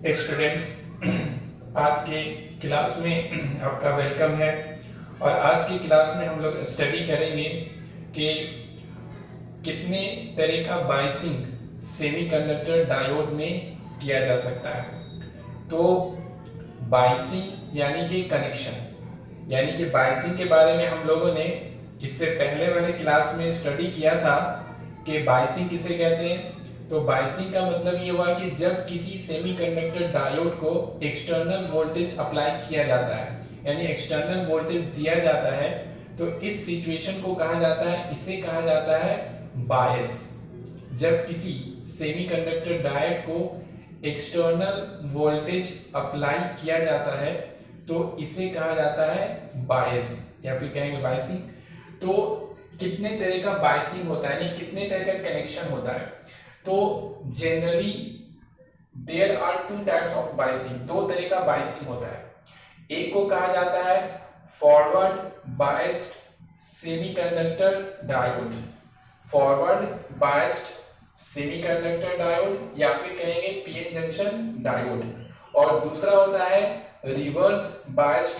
Students, आज के class में आपका वेलकम है। और आज की क्लास में हम लोग स्टडी करेंगे कि कितने तरह का बाइसिंग सेमीकंडक्टर डायोड में किया जा सकता है। तो बाइसिंग यानी कि कनेक्शन, यानी कि बाइसिंग के बारे में हम लोगों ने इससे पहले वाले क्लास में स्टडी किया था कि बाइसिंग किसे कहते हैं। तो बाइसिंग का मतलब ये हुआ कि जब किसी सेमीकंडक्टर डायोड को एक्सटर्नल वोल्टेज अप्लाई किया जाता है, यानी एक्सटर्नल वोल्टेज दिया जाता है, तो इस सिचुएशन को कहा जाता है, इसे कहा जाता है बायस। जब किसी सेमीकंडक्टर डायोड को एक्सटर्नल वोल्टेज अप्लाई किया जाता है तो इसे कहा जाता है बायस, या फिर कहेंगे बाइसिंग। तो कितने तरह का बाइसिंग होता है, यानी कितने तरह का कनेक्शन होता है। तो generally there are two types of biasing, दो तरह का बाइसिंग होता है। एक को कहा जाता है forward biased semiconductor diode, forward biased semiconductor diode, या फिर कहेंगे पीएन जंक्शन डायोड। और दूसरा होता है reverse biased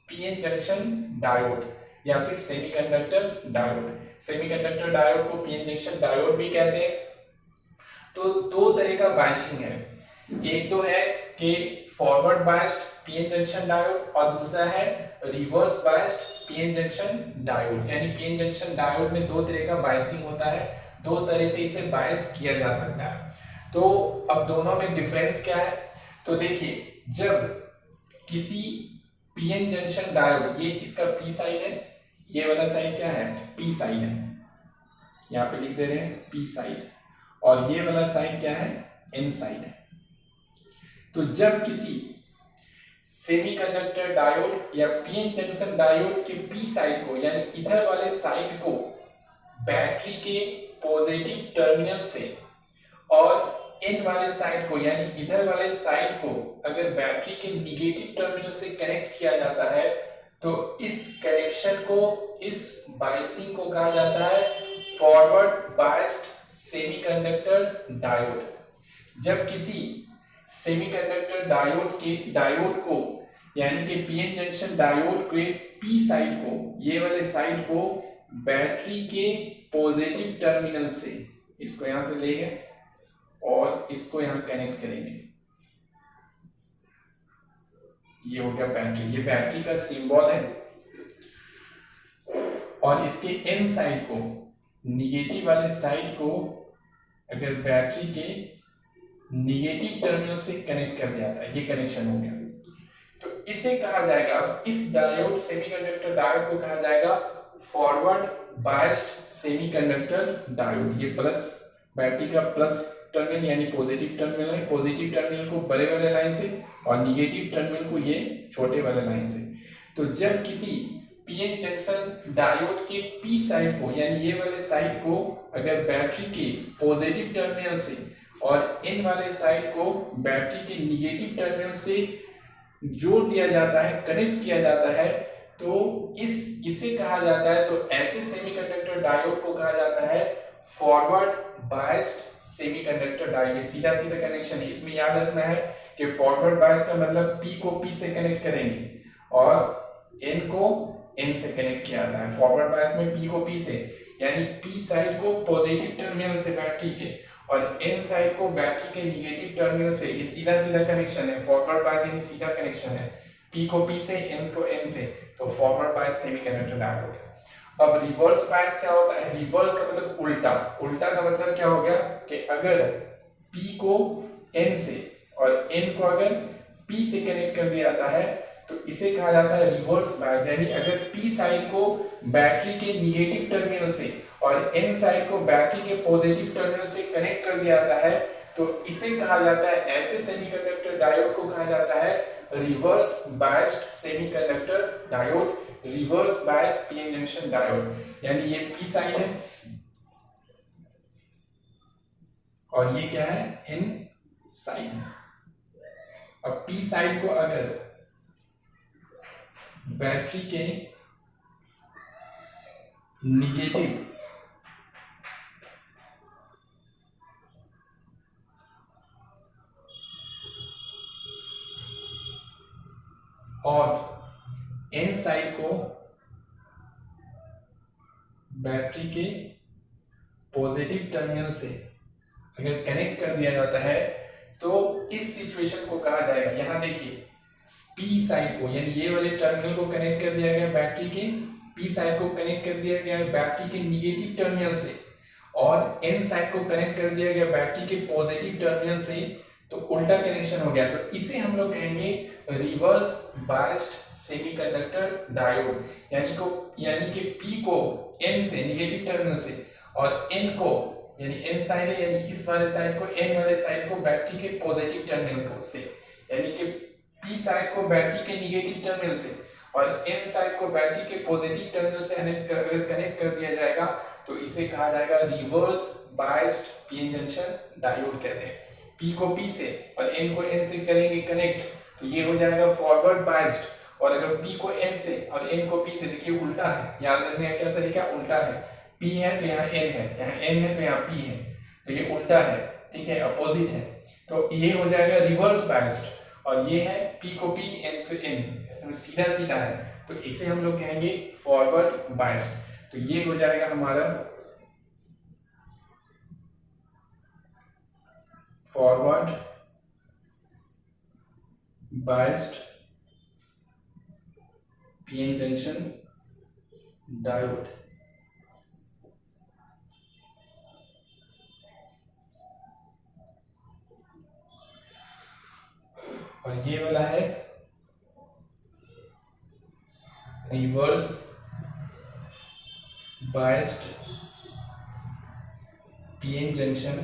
PN junction diode, या फिर सेमीकंडक्टर डायोड। सेमीकंडक्टर डायोड को पीएन जंक्शन डायोड भी कहते हैं। तो दो तरह का बायसिंग है, एक तो है कि forward biased PN junction diode और दूसरा है reverse biased PN junction diode. यानी पीएन जंक्शन डायोड में दो तरह का बायसिंग होता है, दो तरह से इसे बायस किया जा सकता है। तो अब दोनों में डिफरेंस क्या है। तो देखिए, जब किसी पीएन जंक्शन डायोड, ये इसका पी साइड है, ये वाला साइड क्या है, पी साइड है, यहाँ पे लिख दे रहे हैं पी साइड, और ये वाला साइड क्या है, एन साइड है। तो जब किसी सेमीकंडक्टर डायोड या पीएन जंक्शन डायोड के पी साइड को, यानी इधर वाले साइड को बैटरी के पॉजिटिव टर्मिनल से, और एन वाले साइड को, यानी इधर वाले साइड को अगर बैटरी के निगेटिव टर्मिनल से कनेक्ट किया जाता है, तो इस कनेक्शन को, इस बायसिंग को कहा जाता है फॉरवर्ड बायस्ड सेमीकंडक्टर डायोड। जब किसी सेमीकंडक्टर डायोड को, यानी कि पीएन जंक्शन डायोड के पी साइड को, ये वाले साइड को बैटरी के पॉजिटिव टर्मिनल से, इसको यहां से ले गए और इसको यहां कनेक्ट करेंगे, ये हो गया बैटरी, ये बैटरी का सिंबल है। और इसके एन साइड को, निगेटिव वाले साइड को अगर बैटरी के निगेटिव टर्मिनल से कनेक्ट कर दिया जाता है, ये कनेक्शन हो गया, तो इसे कहा जाएगा, अब इस डायोड सेमीकंडक्टर डायोड को कहा जाएगा फॉरवर्ड बायस्ड सेमीकंडक्टर डायोड। ये प्लस, बैटरी का प्लस टर्मिनल यानी पॉजिटिव टर्मिनल है, पॉजिटिव टर्मिनल को बड़े वाले लाइन से और निगेटिव टर्मिनल को ये छोटे वाले लाइन से। तो जब किसी पीएन जंक्शन डायोड के पी साइड को, यानी ये वाले साइड को अगर बैटरी के पॉजिटिव टर्मिनल से और इन वाले साइड को बैटरी के निगेटिव टर्मिनल से जोड़ दिया जाता है, कनेक्ट किया जाता है, तो इसे कहा जाता है, तो ऐसे सेमीकंडक्टर डायोड को कहा जाता है फॉरवर्ड बायस्ड सेमीकंडक्टर डायोड। सीधा सीधा कनेक्शन है, इसमें याद रखना है कि फॉरवर्ड बायस का मतलब पी को पी से कनेक्ट करेंगे और एन को एन से कनेक्ट किया जाता है। फॉरवर्ड बायस में पी को पी से, यानी पी साइड को पॉजिटिव टर्मिनल से बैटरी के और एन साइड को बैटरी के निगेटिव टर्मिनल से, ये सीधा सीधा कनेक्शन है। फॉरवर्ड बायस यानी सीधा कनेक्शन है, पी को पी से, एन को एन से, तो फॉरवर्ड बायस सेमीकंडक्टर डायोड हो गया। अब रिवर्स बायस क्या होता है, रिवर्स का मतलब उल्टा, उल्टा का मतलब क्या हो गया कि अगर P को N से और N को अगर P से कनेक्ट कर दिया जाता है तो इसे कहा जाता है रिवर्स बायस। यानी अगर P साइड को बैटरी के निगेटिव टर्मिनल से और N साइड को बैटरी के पॉजिटिव टर्मिनल से कनेक्ट कर दिया जाता है तो इसे कहा जाता है, ऐसे सेमीकंडक्टर डायोड को कहा जाता है reverse biased semiconductor diode, reverse biased PN junction diode. यानी ये पी साइड है और ये क्या है, एन साइड है। अब पी साइड को अगर बैटरी के निगेटिव और एन साइड को बैटरी के पॉजिटिव टर्मिनल से अगर कनेक्ट कर दिया जाता है तो इस सिचुएशन को कहा जाएगा, यहां देखिए पी साइड को यानी ये वाले टर्मिनल को कनेक्ट कर दिया गया बैटरी के, पी साइड को कनेक्ट कर दिया गया बैटरी के निगेटिव टर्मिनल से और एन साइड को कनेक्ट कर दिया गया बैटरी के पॉजिटिव टर्मिनल से, तो उल्टा कनेक्शन हो गया। तो इसे हम लोग कहेंगे रिवर्स बायस्ड सेमीकंडक्टर डायोड, यानी कि पी को एन से निगेटिव टर्मिनल से और एन को यानी एन साइड है यानी इस वाले साइड को एन वाले साइड को बैटरी के पॉजिटिव टर्मिनल को से, यानी कि पी साइड को बैटरी के निगेटिव टर्मिनल से और एन साइड को बैटरी के पॉजिटिव टर्मिनल से कनेक्ट कर दिया जाएगा तो इसे कहा जाएगा reverse biased PN junction diode कहते हैं। पी को पी से और एन को एन से करेंगे कनेक्ट तो ये हो जाएगा फॉरवर्ड बायस्ड, और अगर पी को एन से और एन को पी से, देखिए उल्टा है, याद रखने का क्या तरीका उल्टा है, पी है तो यहाँ एन है, यहाँ एन है तो यहाँ पी है, तो ये उल्टा है, ठीक है, अपोजिट है, तो ये हो जाएगा रिवर्स बायस्ड। और ये है पी को पी एन तो एन, सीधा सीधा है, तो इसे हम लोग कहेंगे फॉरवर्ड बायस्ड। तो ये हो जाएगा हमारा forward biased PN junction diode. और ये वाला है reverse biased PN junction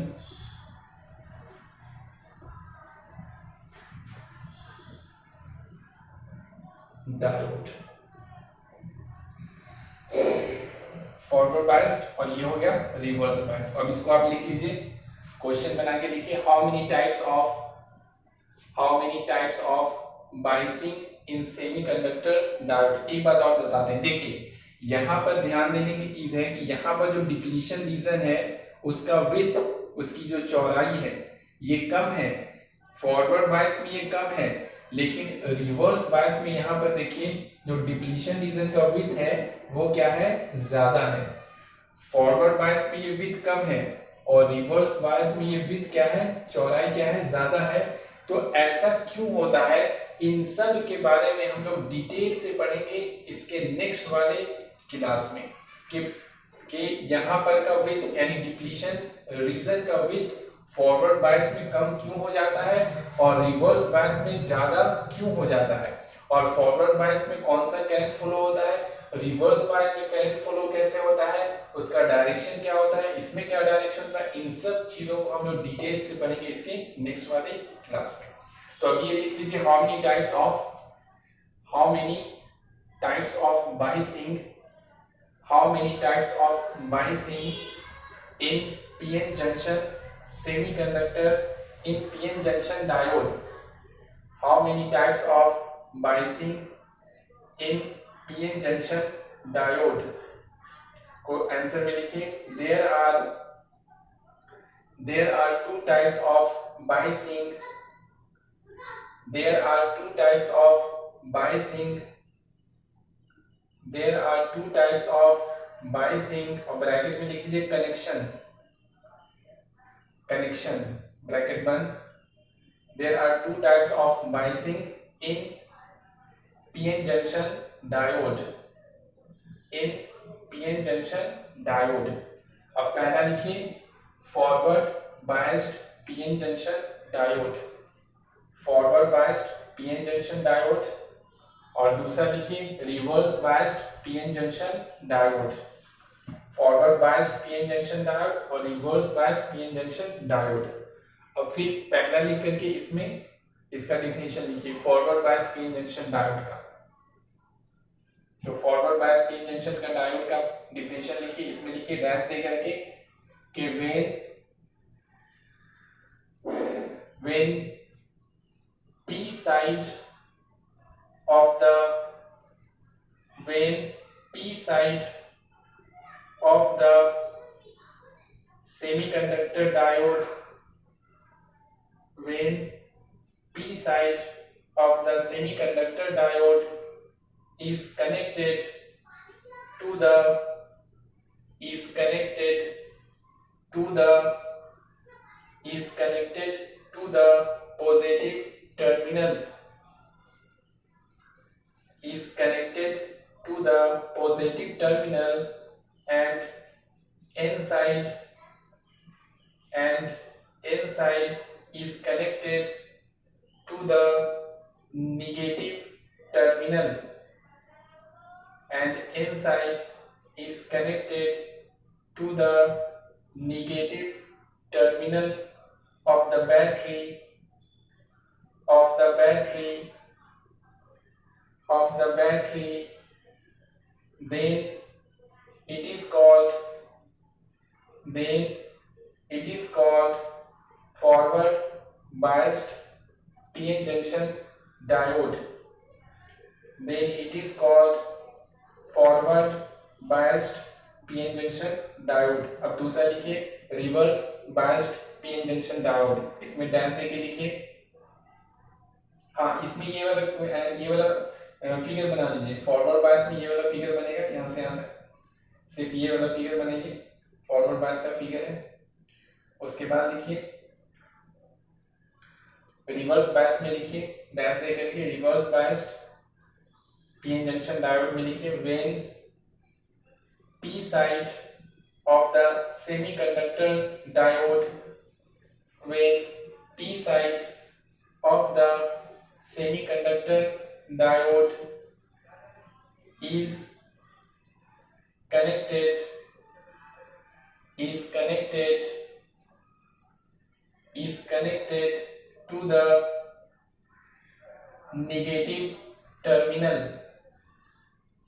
diode, forward biased, और ये हो गया रिवर्स बायस्ड। अब इसको आप लिख लीजिए, क्वेश्चन बना के लिखिए, how many types of biasing in semiconductor diode. एक बात और बताते हैं, देखिए यहां पर ध्यान देने की चीज है कि यहां पर जो डिप्लीशन रीजन है उसका विड्थ, उसकी जो चौड़ाई है ये कम है, फॉरवर्ड बायस में ये कम है, लेकिन रिवर्स बायस में यहां पर देखिए जो डिप्लीशन रीजन का विड्थ है वो क्या है, ज्यादा है। फॉरवर्ड बायस में ये विड्थ कम है और रिवर्स बायस में ये विड्थ क्या है, चौड़ाई क्या है, ज्यादा है। तो ऐसा क्यों होता है, इन सब के बारे में हम लोग डिटेल से पढ़ेंगे इसके नेक्स्ट वाले क्लास में कि यहाँ पर का विड्थ यानी डिप्लीशन रीजन का विड्थ फॉरवर्ड बायस में कम क्यों हो जाता है और रिवर्स बायस में ज्यादा क्यों हो जाता है, और फॉरवर्ड बायस में कौन सा करंट फ्लो होता है, रिवर्स बायस में करंट फ्लो कैसे होता है, उसका डायरेक्शन क्या होता है, इसमें क्या डायरेक्शन होता है, इन सब चीजों को हम लोग डिटेल से पढ़ेंगे इसके नेक्स्ट वाले क्लास में। तो अब ये लिख लीजिए, how many types of biasing in PN junction semiconductor in PN junction diode, how many types of biasing in PN junction diode को आंसर में लिखिए, there are two types of biasing, there are two types of biasing और bracket में लिख लीजिए connection bracket बंद, there are two types of biasing in PN junction diode, अब पहला लिखिए forward biased PN junction diode, और दूसरा लिखिए reverse biased PN junction diode, forward biased PN junction diode और reverse biased PN junction diode. अब फिर पहला लिख करके इसमें इसका डेफिनेशन लिखिए forward biased PN junction diode का, जो फॉरवर्ड बायस्ड पीएन जंक्शन का डायोड का डेफिनेशन लिखिए, इसमें लिखिए डैश दे करके कि when p side of the semiconductor diode, when p side of the semiconductor diode is connected to the is connected to the positive terminal is connected to the positive terminal and inside is connected to the negative terminal and inside is connected to the negative terminal of the battery then it is called forward biased PN junction diode. Then it is called forward biased PN junction diode. अब दूसरा लिखिए reverse biased PN junction diode, इसमें dash देके लिखिए। हाँ, इसमें ये वाला फिगर बना लीजिए। फॉरवर्ड बायस में ये वाला फिगर बनेगा, यहाँ से यहाँ तक सिर्फ ये वाला फिगर बनेगी, फॉरवर्ड बायस का फिगर है। उसके बाद लिखिए रिवर्स बायस में लिखिए डैश दे करके, reverse biased PN junction diode में लिखिए when P side of the semiconductor diode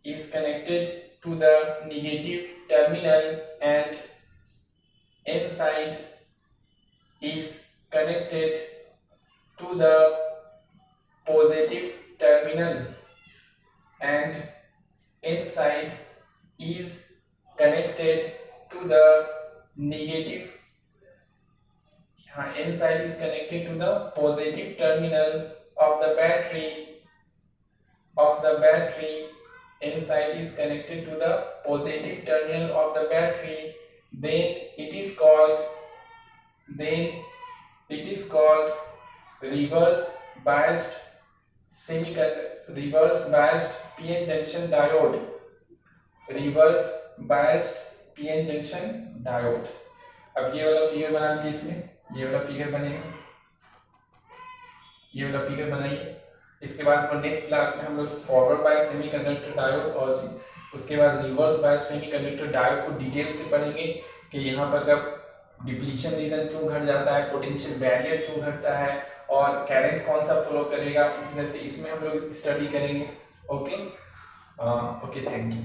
is connected to the negative terminal and inside is connected to the positive terminal and inside is connected to the negative inside is connected to the positive terminal of the battery inside is connected to the positive terminal of the battery, then it is called reverse biased PN junction diode, reverse biased PN junction diode। अब ये वाला figure बना लीजिए, इसमें ये वाला figure बनेगा, ये वाला फिगर बनाइए। इसके बाद नेक्स्ट क्लास में हम लोग फॉरवर्ड बायस सेमीकंडक्टर डायोड और उसके बाद रिवर्स बायस सेमीकंडक्टर डायोड को डिटेल से पढ़ेंगे कि यहाँ पर कब डिप्लीशन रीजन क्यों घट जाता है, पोटेंशियल बैरियर क्यों घटता है और करंट कौन सा फ्लो करेगा, इस तरह से इसमें हम लोग स्टडी करेंगे। Okay, thank you.